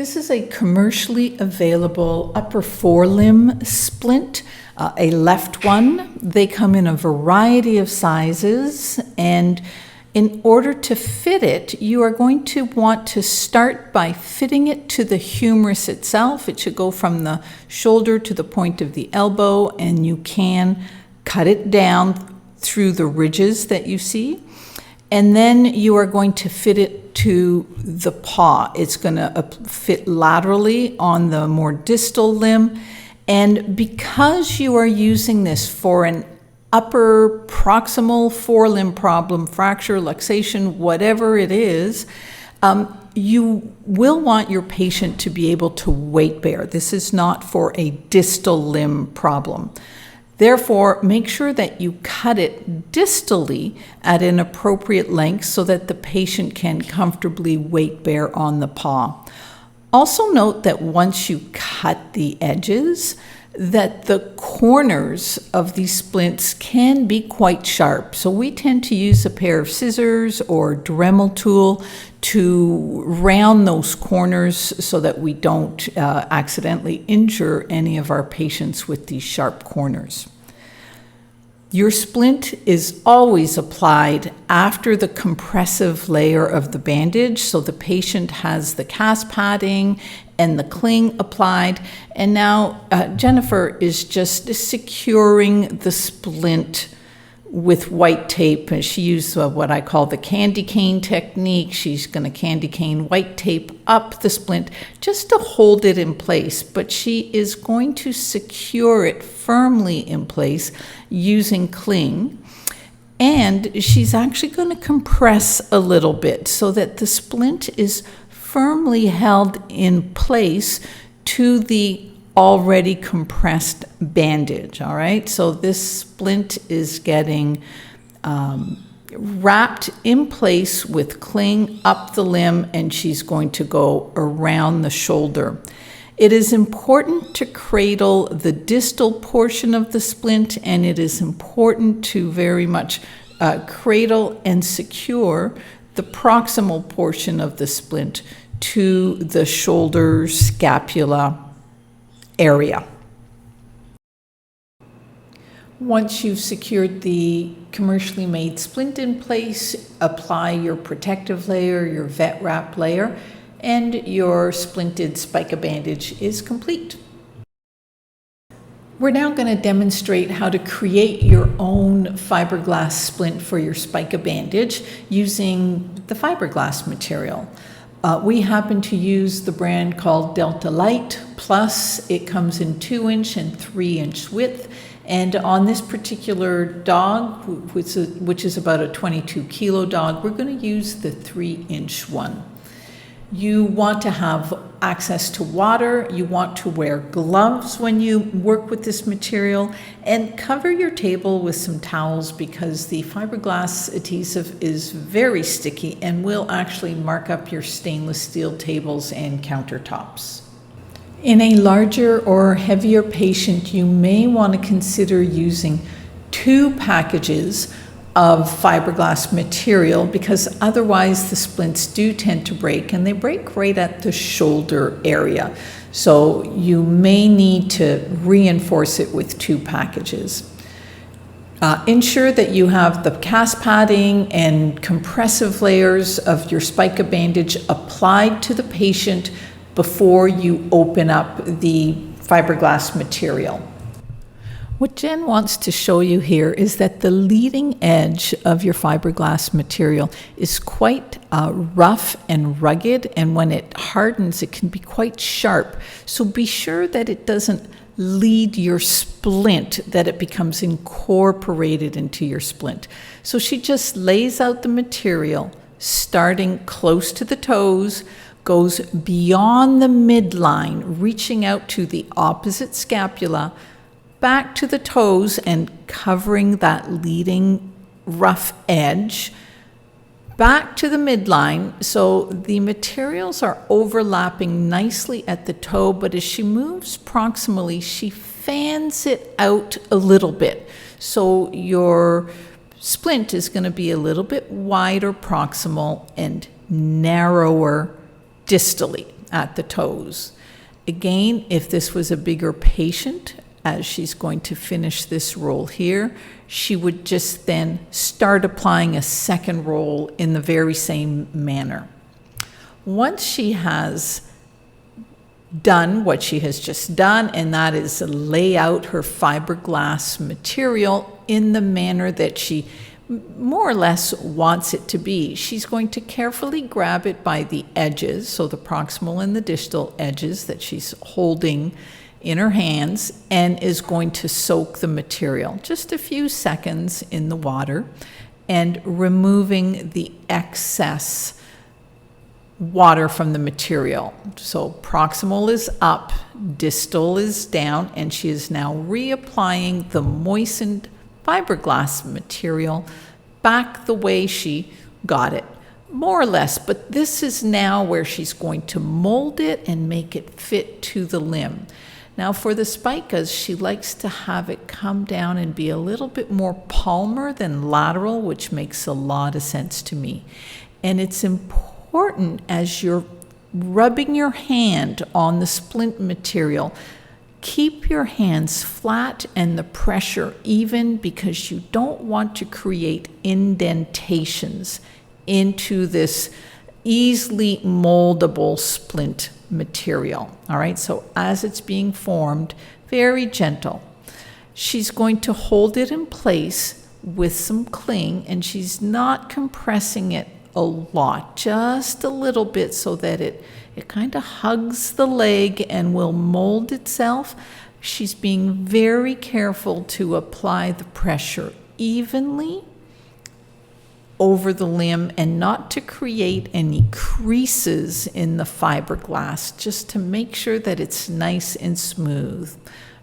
This is a commercially available upper forelimb splint, a left one. They come in a variety of sizes, and in order to fit it, you are going to want to start by fitting it to the humerus itself. It should go from the shoulder to the point of the elbow, and you can cut it down through the ridges that you see. And then you are going to fit it to the paw. It's going to fit laterally on the more distal limb. And because you are using this for an upper proximal forelimb problem, fracture, luxation, whatever it is, you will want your patient to be able to weight bear. This is not for a distal limb problem. Therefore, make sure that you cut it distally at an appropriate length so that the patient can comfortably weight bear on the paw. Also note that once you cut the edges, that the corners of these splints can be quite sharp. So we tend to use a pair of scissors or Dremel tool to round those corners so that we don't accidentally injure any of our patients with these sharp corners. Your splint is always applied after the compressive layer of the bandage, so the patient has the cast padding and the cling applied, and now Jennifer is just securing the splint with white tape, and she used what I call the candy cane technique. She's going to candy cane white tape up the splint just to hold it in place, but she is going to secure it firmly in place using cling, and she's actually going to compress a little bit so that the splint is firmly held in place to the already compressed bandage. All right, so this splint is getting wrapped in place with cling up the limb, and she's going to go around the shoulder. It is important to cradle the distal portion of the splint, and it is important to very much cradle and secure the proximal portion of the splint to the shoulder scapula area. Once you've secured the commercially made splint in place, apply your protective layer, your vet wrap layer, and your splinted spica bandage is complete. We're now going to demonstrate how to create your own fiberglass splint for your spica bandage using the fiberglass material. We happen to use the brand called Delta Light Plus. It comes in 2-inch and 3-inch width. And on this particular dog, which is about a 22-kilo dog, we're going to use the 3-inch one. You want to have access to water, you want to wear gloves when you work with this material, and cover your table with some towels because the fiberglass adhesive is very sticky and will actually mark up your stainless steel tables and countertops. In a larger or heavier patient, you may want to consider using 2 packages of fiberglass material because otherwise the splints do tend to break, and they break right at the shoulder area. So you may need to reinforce it with 2 packages. Ensure that you have the cast padding and compressive layers of your spica bandage applied to the patient before you open up the fiberglass material. What Jen wants to show you here is that the leading edge of your fiberglass material is quite rough and rugged, and when it hardens, it can be quite sharp. So be sure that it doesn't lead your splint, that it becomes incorporated into your splint. So she just lays out the material, starting close to the toes, goes beyond the midline, reaching out to the opposite scapula, back to the toes and covering that leading rough edge, back to the midline. So the materials are overlapping nicely at the toe, but as she moves proximally, she fans it out a little bit. So your splint is going to be a little bit wider proximal and narrower distally. at the toes. Again, if this was a bigger patient, as she's going to finish this roll here, she would just then start applying a second roll in the very same manner. Once she has done what she has just done, and that is lay out her fiberglass material in the manner that she more or less wants it to be, she's going to carefully grab it by the edges, so the proximal and the distal edges that she's holding in her hands, and is going to soak the material just a few seconds in the water and removing the excess water from the material. So proximal is up, distal is down, and she is now reapplying the moistened fiberglass material back the way she got it, more or less. But this is now where she's going to mold it and make it fit to the limb. Now for the spicas, she likes to have it come down and be a little bit more palmar than lateral, which makes a lot of sense to me. And it's important as you're rubbing your hand on the splint material, keep your hands flat and the pressure even, because you don't want to create indentations into this easily moldable splint material. All right, so as it's being formed, very gentle. She's going to hold it in place with some cling, and she's not compressing it a lot, just a little bit, so that it kind of hugs the leg and will mold itself. She's being very careful to apply the pressure evenly over the limb and not to create any creases in the fiberglass, just to make sure that it's nice and smooth.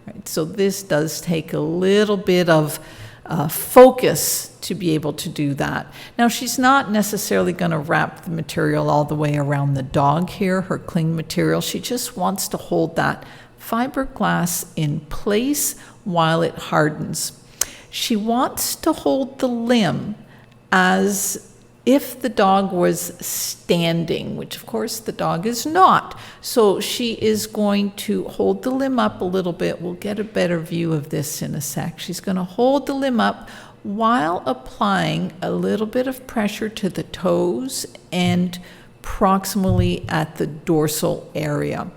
All right, so this does take a little bit of focus to be able to do that. Now she's not necessarily going to wrap the material all the way around the dog here, her cling material. She just wants to hold that fiberglass in place while it hardens. She wants to hold the limb as if the dog was standing, which of course the dog is not. So she is going to hold the limb up a little bit. We'll get a better view of this in a sec. She's going to hold the limb up while applying a little bit of pressure to the toes and proximally at the dorsal area.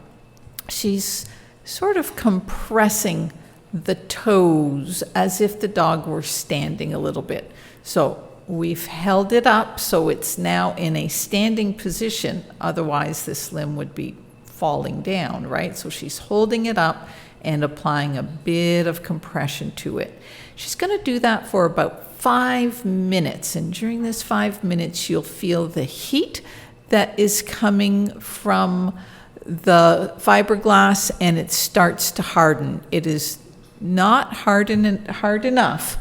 She's sort of compressing the toes as if the dog were standing a little bit. So we've held it up so it's now in a standing position. Otherwise, this limb would be falling down, right? So she's holding it up and applying a bit of compression to it. She's going to do that for about 5 minutes. And during this 5 minutes, you'll feel the heat that is coming from the fiberglass, and it starts to harden. It is not hard enough,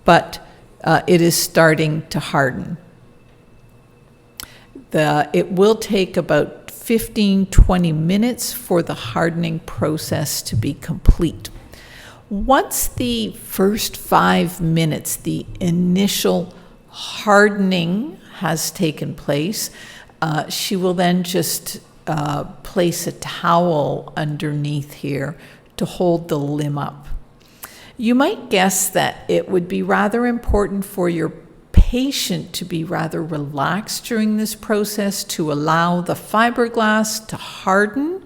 but it is starting to harden. It will take about 15-20 minutes for the hardening process to be complete. Once the first 5 minutes, the initial hardening has taken place, she will then just place a towel underneath here to hold the limb up. You might guess that it would be rather important for your patient to be rather relaxed during this process to allow the fiberglass to harden.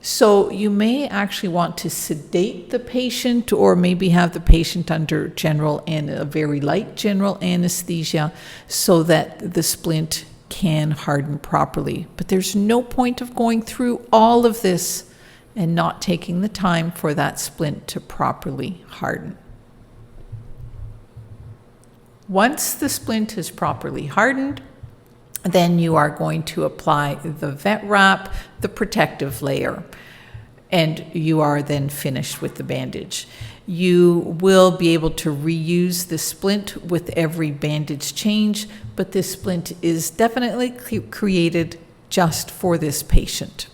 So you may actually want to sedate the patient, or maybe have the patient under a very light general anesthesia, so that the splint can harden properly. But there's no point of going through all of this and not taking the time for that splint to properly harden. Once the splint is properly hardened, then you are going to apply the vet wrap, the protective layer, and you are then finished with the bandage. You will be able to reuse the splint with every bandage change, but this splint is definitely created just for this patient.